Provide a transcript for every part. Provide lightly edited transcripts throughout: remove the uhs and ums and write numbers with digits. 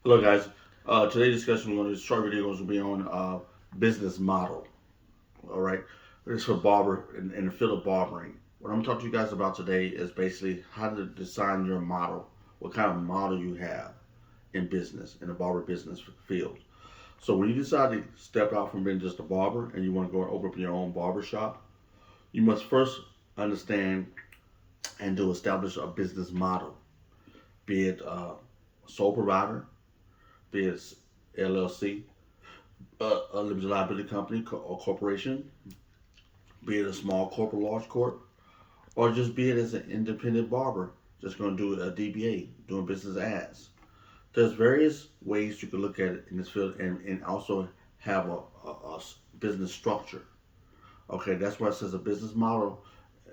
Hello, guys. Today's discussion on this short video is going to be on business model. All right, this is for barber in the field of barbering. What I'm talking to you guys about today is basically how to design your model, what kind of model you have in business, in the barber business field. So when you decide to step out from being just a barber and you want to go and open up your own barber shop, you must first understand and to establish a business model, be it sole provider, be it LLC, a limited liability company or corporation, be it a small corp or large corp, or just be it as an independent barber, just going to do a DBA, doing business as. There's various ways you can look at it in this field and also have a business structure. Okay, that's why it says a business model.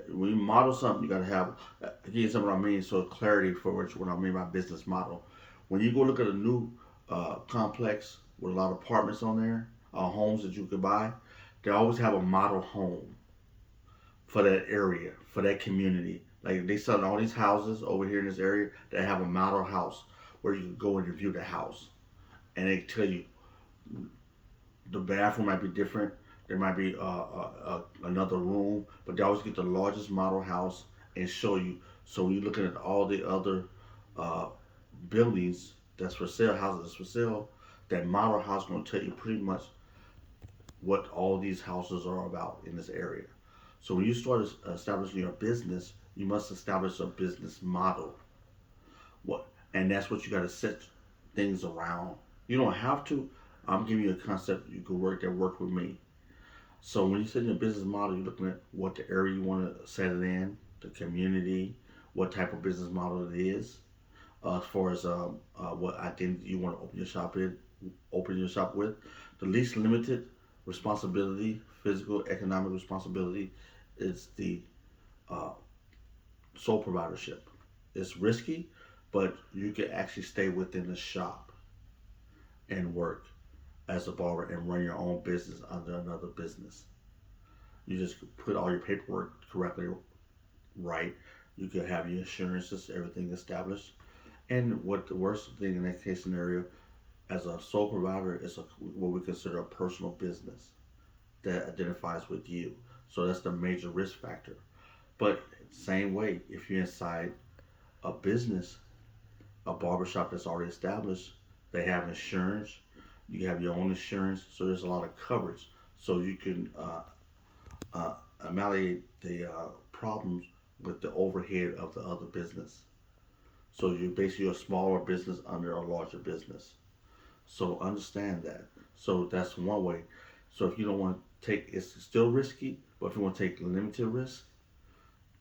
When you model something, you got to have, again, something I mean, so clarity for what I mean by business model. When you go look at a new complex with a lot of apartments on there, homes that you could buy, they always have a model home for that area, for that community. Like they sell all these houses over here in this area that have a model house where you can go and view the house, and they tell you the bathroom might be different. There might be another room, but they always get the largest model house and show you. So when you're looking at all the other uh, buildings that's for sale, houses that's for sale, that model house going to tell you pretty much what all these houses are about in this area. So when you start establishing your business, you must establish a business model. What, and that's what you got to set things around. You don't have to. I'm giving you a concept you can work with me. So when you set your business model, you're looking at what the area you want to set it in, the community, what type of business model it is, as far as what identity you want to open your shop with. The least limited responsibility, physical, economic responsibility, is the uh, sole providership. It's risky, but you can actually stay within the shop and work as a barber and run your own business under another business. You just put all your paperwork correctly right. You can have your insurances, everything established. And what the worst thing in that case scenario, as a sole provider, is what we consider a personal business that identifies with you. So that's the major risk factor. But same way, if you're inside a business, a barbershop that's already established, they have insurance. You have your own insurance, so there's a lot of coverage. So you can ameliorate the problems with the overhead of the other business. So you're basically a smaller business under a larger business. So understand that. So that's one way. So if you don't want to take, it's still risky, but if you want to take limited risk,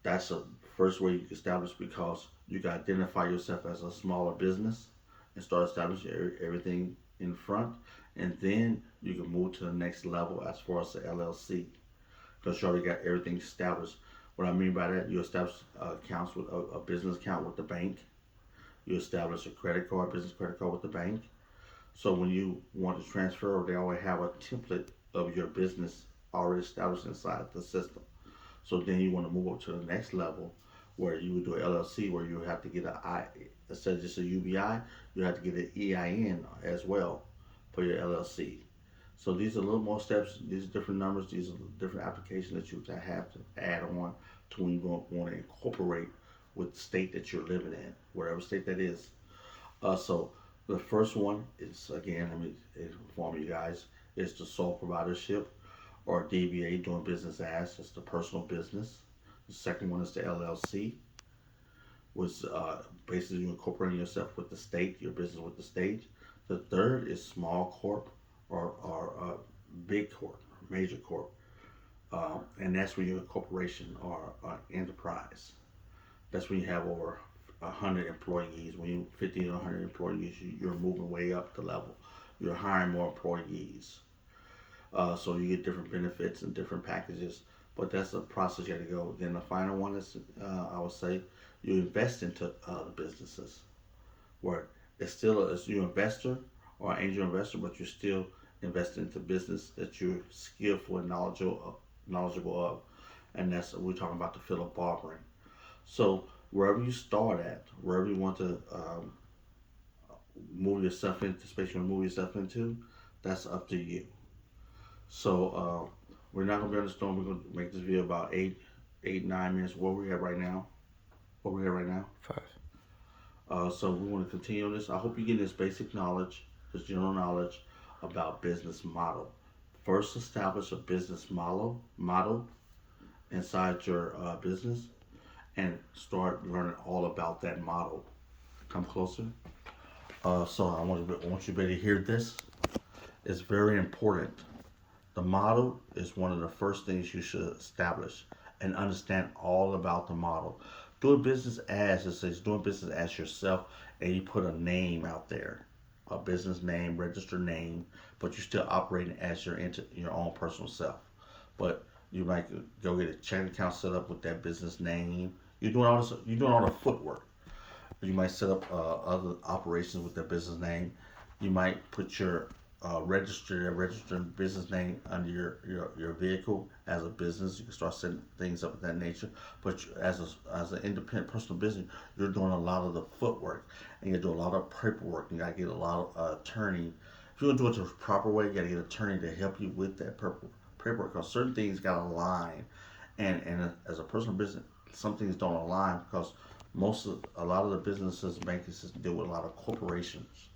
that's the first way you can establish because you can identify yourself as a smaller business and start establishing everything in front, and then you can move to the next level as far as the LLC because you already got everything established. What I mean by that, you establish accounts with a business account with the bank. You establish a credit card, business credit card with the bank. So when you want to transfer, they already have a template of your business already established inside the system. So then you want to move up to the next level where you would do an LLC where you have to get instead of just a UBI, you have to get an EIN as well for your LLC. So these are a little more steps. These are different numbers. These are different applications that you have to add on to when you want to incorporate with the state that you're living in, wherever state that is. So the first one is again, let me inform you guys, is the sole providership or DBA, doing business as. It's the personal business. The second one is the LLC, which basically you incorporating yourself with the state, your business with the state. The third is small corp or big corp, major corp, and that's when you're a corporation or enterprise. That's when you have over 100 employees. When you 50 to 100 employees, you're moving way up the level. You're hiring more employees. So you get different benefits and different packages. But that's the process you have to go. Then the final one is, I would say, you invest into the businesses where it's still it's you investor or angel investor, but you're still investing into business that you're skillful and knowledgeable of, and that's we're talking about the field of barbering. So wherever you start at, wherever you want to move yourself into the space you want to move yourself into, that's up to you. So we're not gonna be on the storm. We're gonna make this video about 9 minutes. Where we at right now? Where we at right now? 5. So we want to continue on this. I hope you get this basic knowledge, this general knowledge about business model. First, establish a business model inside your business, and start learning all about that model. Come closer. So I want you to be able to hear this. It's very important. The model is one of the first things you should establish and understand all about the model. Doing business as it says, doing business as yourself, and you put a name out there, a business name, registered name, but you're still operating as your own personal self. But you might go get a checking account set up with that business name. You're doing all this. You're doing all the footwork. You might set up other operations with their business name. You might put your registered business name under your vehicle as a business. You can start setting things up of that nature. But as an independent personal business, you're doing a lot of the footwork, and you do a lot of paperwork. You got to get a lot of attorney. If you want to do it the proper way, you got to get an attorney to help you with that paperwork. Because certain things got to align, and as a personal business, some things don't align because a lot of the businesses banking systems deal with a lot of corporations.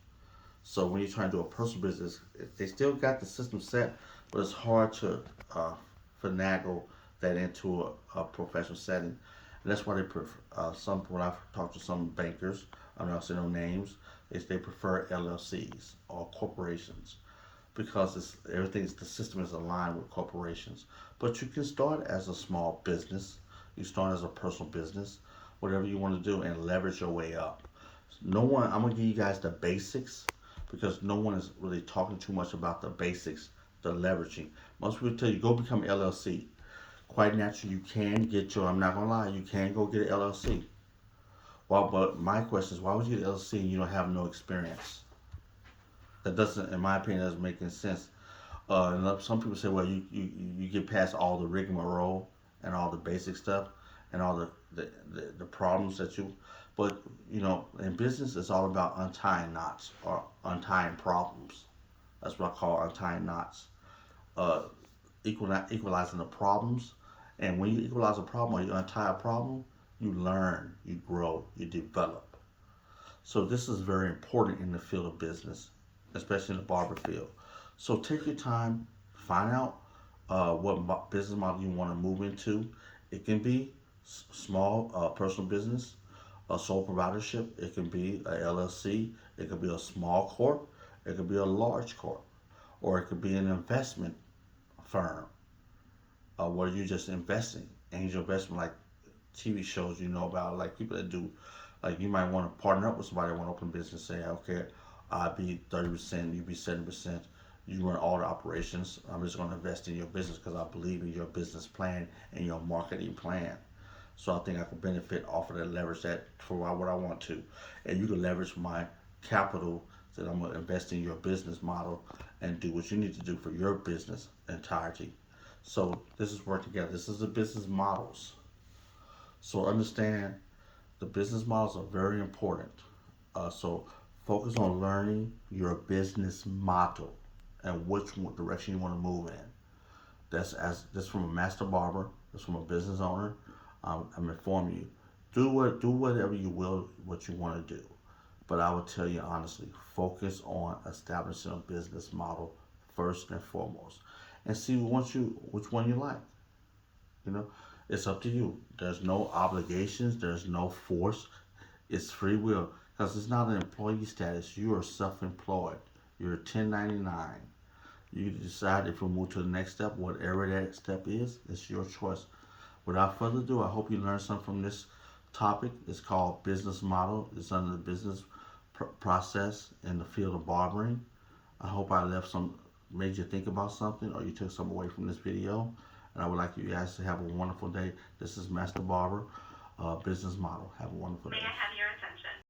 So when you're trying to do a personal business, they still got the system set, but it's hard to uh, finagle that into a professional setting. And that's why they prefer some. When I've talked to some bankers, I'm not saying no names, is they prefer LLCs or corporations because everything's the system is aligned with corporations. But you can start as a small business. You start as a personal business, whatever you want to do, and leverage your way up. No one. I'm gonna give you guys the basics because no one is really talking too much about the basics, the leveraging. Most people tell you go become LLC. Quite naturally, you can get your. I'm not gonna lie, you can go get an LLC. Well, but my question is, why would you get an LLC and you don't have no experience? That doesn't, in my opinion, doesn't make any sense. And some people say, well, you get past all the rigmarole and all the basic stuff and all the problems that you. But in business, it's all about untying knots or untying problems. That's what I call untying knots. Uh, equalizing the problems, and when you equalize a problem or you untie a problem, you learn, you grow, you develop. So this is very important in the field of business, especially in the barber field. So take your time, find out what business model you want to move into. It can be small personal business, a sole proprietorship. It can be a LLC. It could be a small corp. It could be a large corp, or it could be an investment firm where you're just investing, angel investment, like TV shows about, like people that do, like you might want to partner up with somebody that want to open a business. Say, okay, I'll be 30%, you be 70%. You run all the operations. I'm just going to invest in your business because I believe in your business plan and your marketing plan. So I think I can benefit off of that, leverage that for what I want to, and you can leverage my capital that I'm going to invest in your business model and do what you need to do for your business entirety. So this is work together. This is the business models. So understand the business models are very important. So focus on learning your business model and which direction you want to move in. That's as this from a master barber. That's from a business owner. I'm informing you. Do whatever you will, what you want to do. But I would tell you honestly, focus on establishing a business model first and foremost, and see which one you like. You know, it's up to you. There's no obligations. There's no force. It's free will because it's not an employee status. You are self-employed. You're 1099. You decide if you move to the next step, whatever that step is. It's your choice. Without further ado, I hope you learned something from this topic. It's called business model. It's under the business process in the field of barbering. I hope I left some, made you think about something, or you took some away from this video. And I would like you guys to have a wonderful day. This is Master Barber, business model. Have a wonderful day. May I have your attention?